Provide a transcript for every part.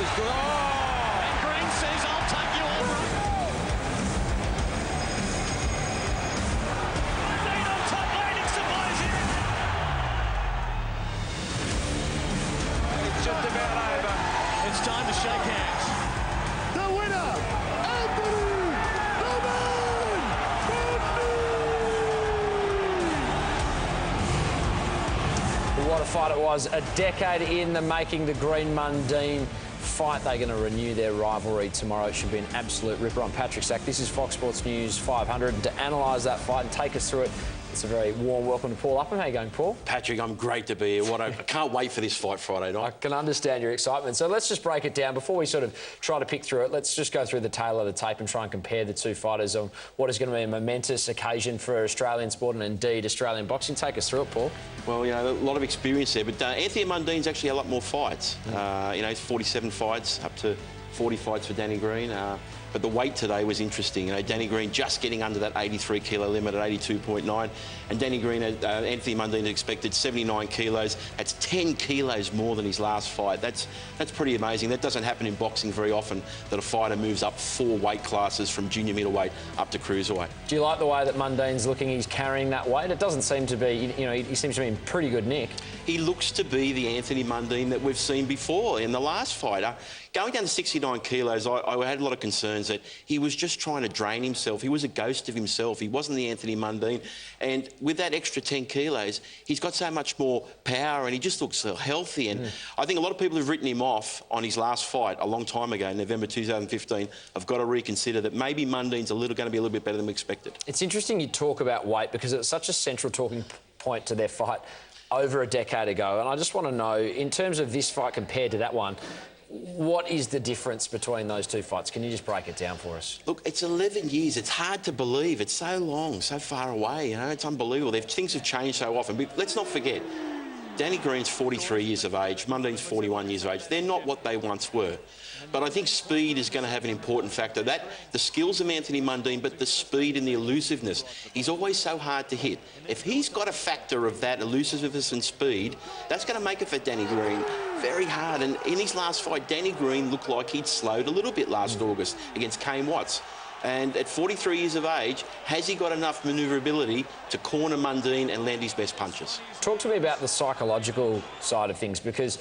was good. Oh! And Green says, I'll take you all. Mundine on top, landing supplies here. It's just about over. It's time to shake hands. The winner, Anthony Mundine! What a fight it was. A decade in the making, the Green Mundine fight. They're going to renew their rivalry tomorrow. It should be an absolute ripper. I'm Patrick Sack. This is Fox Sports News 500. And to analyse that fight and take us through it, it's a very warm welcome to Paul Upham. How are you going, Paul? Patrick, I'm great to be here. I can't wait for this fight Friday night. I can understand your excitement. So let's just break it down. Before we sort of try to pick through it, let's just go through the tail of the tape and try and compare the two fighters on what is going to be a momentous occasion for Australian sport and indeed Australian boxing. Take us through it, Paul. Well, you know, a lot of experience there, but Anthony Mundine's actually had a lot more fights. You know, 47 fights, up to 40 fights for Danny Green. But the weight today was interesting. You know, Danny Green just getting under that 83-kilo limit at 82.9, and Danny Green, Anthony Mundine expected 79 kilos. That's 10 kilos more than his last fight. That's pretty amazing. That doesn't happen in boxing very often, that a fighter moves up 4 weight classes from junior middleweight up to cruiserweight. Do you like the way that Mundine's looking? He's carrying that weight. It doesn't seem to be, you know, he seems to be in pretty good nick. He looks to be the Anthony Mundine that we've seen before in the last fight. Going down to 69 kilos, I had a lot of concerns that he was just trying to drain himself. He was a ghost of himself. He wasn't the Anthony Mundine. And with that extra 10 kilos, he's got so much more power and he just looks so healthy. And I think a lot of people have written him off on his last fight a long time ago, in November 2015. I've got to reconsider that maybe Mundine's going to be a little bit better than we expected. It's interesting you talk about weight because it's such a central talking point to their fight over a decade ago. And I just want to know, in terms of this fight compared to that one, what is the difference between those two fights? Can you just break it down for us? Look, it's 11 years. It's hard to believe. It's so long, so far away. You know, it's unbelievable. Things have changed so often. But let's not forget, Danny Green's 43 years of age. Mundine's 41 years of age. They're not what they once were. But I think speed is going to have an important factor. The skills of Anthony Mundine, but the speed and the elusiveness. He's always so hard to hit. If he's got a factor of that elusiveness and speed, that's going to make it for Danny Green very hard. And in his last fight, Danny Green looked like he'd slowed a little bit last August against Kane Watts. And at 43 years of age, has he got enough manoeuvrability to corner Mundine and land his best punches? Talk to me about the psychological side of things, because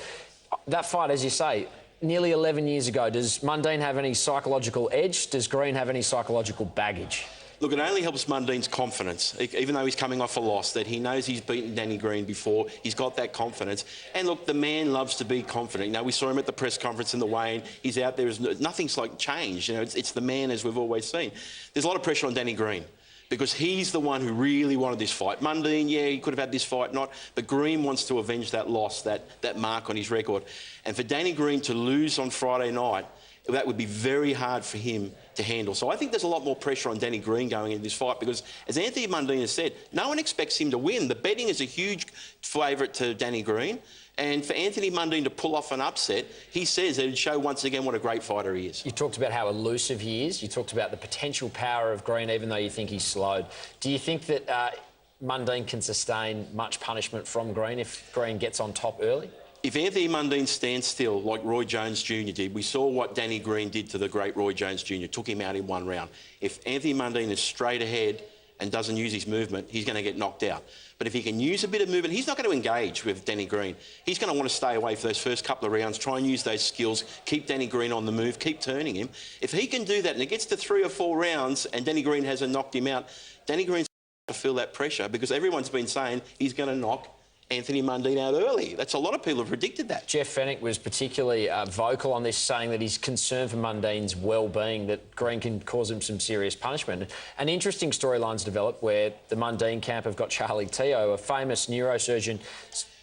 that fight, as you say, nearly 11 years ago, does Mundine have any psychological edge? Does Green have any psychological baggage? Look, it only helps Mundine's confidence, even though he's coming off a loss, that he knows he's beaten Danny Green before. He's got that confidence. And look, the man loves to be confident. You know, we saw him at the press conference in the weigh-in. He's out there. Nothing's like changed. You know, it's the man as we've always seen. There's a lot of pressure on Danny Green, because he's the one who really wanted this fight. Mundine, yeah, he could have had this fight, but Green wants to avenge that loss, that mark on his record. And for Danny Green to lose on Friday night, that would be very hard for him to handle. So I think there's a lot more pressure on Danny Green going into this fight because, as Anthony Mundine has said, no one expects him to win. The betting is a huge favourite to Danny Green. And for Anthony Mundine to pull off an upset, he says that it'd show once again what a great fighter he is. You talked about how elusive he is. You talked about the potential power of Green, even though you think he's slowed. Do you think that Mundine can sustain much punishment from Green if Green gets on top early? If Anthony Mundine stands still like Roy Jones Jr. did, we saw what Danny Green did to the great Roy Jones Jr., took him out in one round. If Anthony Mundine is straight ahead and doesn't use his movement, he's going to get knocked out. But if he can use a bit of movement, he's not going to engage with Danny Green. He's going to want to stay away for those first couple of rounds, try and use those skills, keep Danny Green on the move, keep turning him. If he can do that and it gets to 3 or 4 rounds and Danny Green hasn't knocked him out, Danny Green's going to feel that pressure because everyone's been saying he's going to knock Anthony Mundine out early. That's a lot of people have predicted that. Jeff Fennick was particularly vocal on this, saying that he's concerned for Mundine's well-being, that Green can cause him some serious punishment. An interesting storyline's developed where the Mundine camp have got Charlie Teo, a famous neurosurgeon,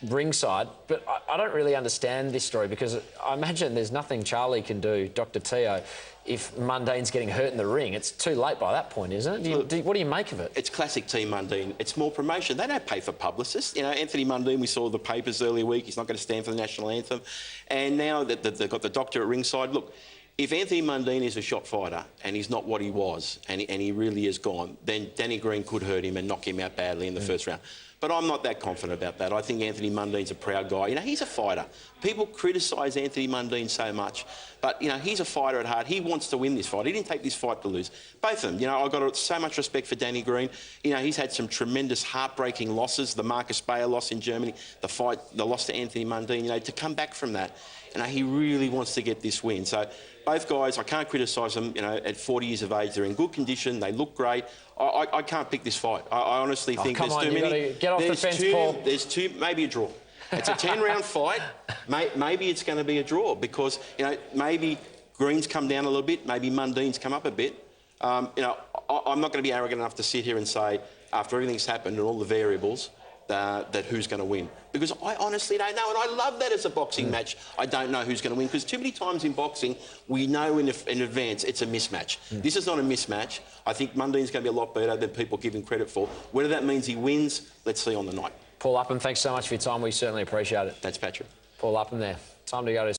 ringside, but I don't really understand this story because I imagine there's nothing Charlie can do, Dr. Teo, if Mundine's getting hurt in the ring. It's too late by that point, isn't it? What do you make of it? It's classic Team Mundine. It's more promotion. They don't pay for publicists. You know, Anthony Mundine, we saw the papers earlier week, he's not going to stand for the national anthem. And now that they've got the doctor at ringside, look, if Anthony Mundine is a shot fighter and he's not what he was and he really is gone, then Danny Green could hurt him and knock him out badly in the first round. But I'm not that confident about that. I think Anthony Mundine's a proud guy. You know, he's a fighter. People criticise Anthony Mundine so much, but, you know, he's a fighter at heart. He wants to win this fight. He didn't take this fight to lose. Both of them. You know, I've got so much respect for Danny Green. You know, he's had some tremendous heartbreaking losses. The Marcus Bayer loss in Germany, the loss to Anthony Mundine, you know, to come back from that. You know, he really wants to get this win. So both guys, I can't criticise them. You know, at 40 years of age, they're in good condition. They look great. I can't pick this fight. I honestly think there's too many. Get off the fence, Paul. There's maybe a draw. It's a 10-round fight. Maybe it's going to be a draw because, you know, maybe Green's come down a little bit. Maybe Mundine's come up a bit. You know, I'm not going to be arrogant enough to sit here and say, after everything's happened and all the variables, that who's going to win. Because I honestly don't know, and I love that as a boxing match. I don't know who's going to win, because too many times in boxing, we know in advance it's a mismatch. This is not a mismatch. I think Mundine's going to be a lot better than people give him credit for. Whether that means he wins, let's see on the night. Paul Upham, thanks so much for your time. We certainly appreciate it. Thanks, Patrick. Paul Upham there. Time to go to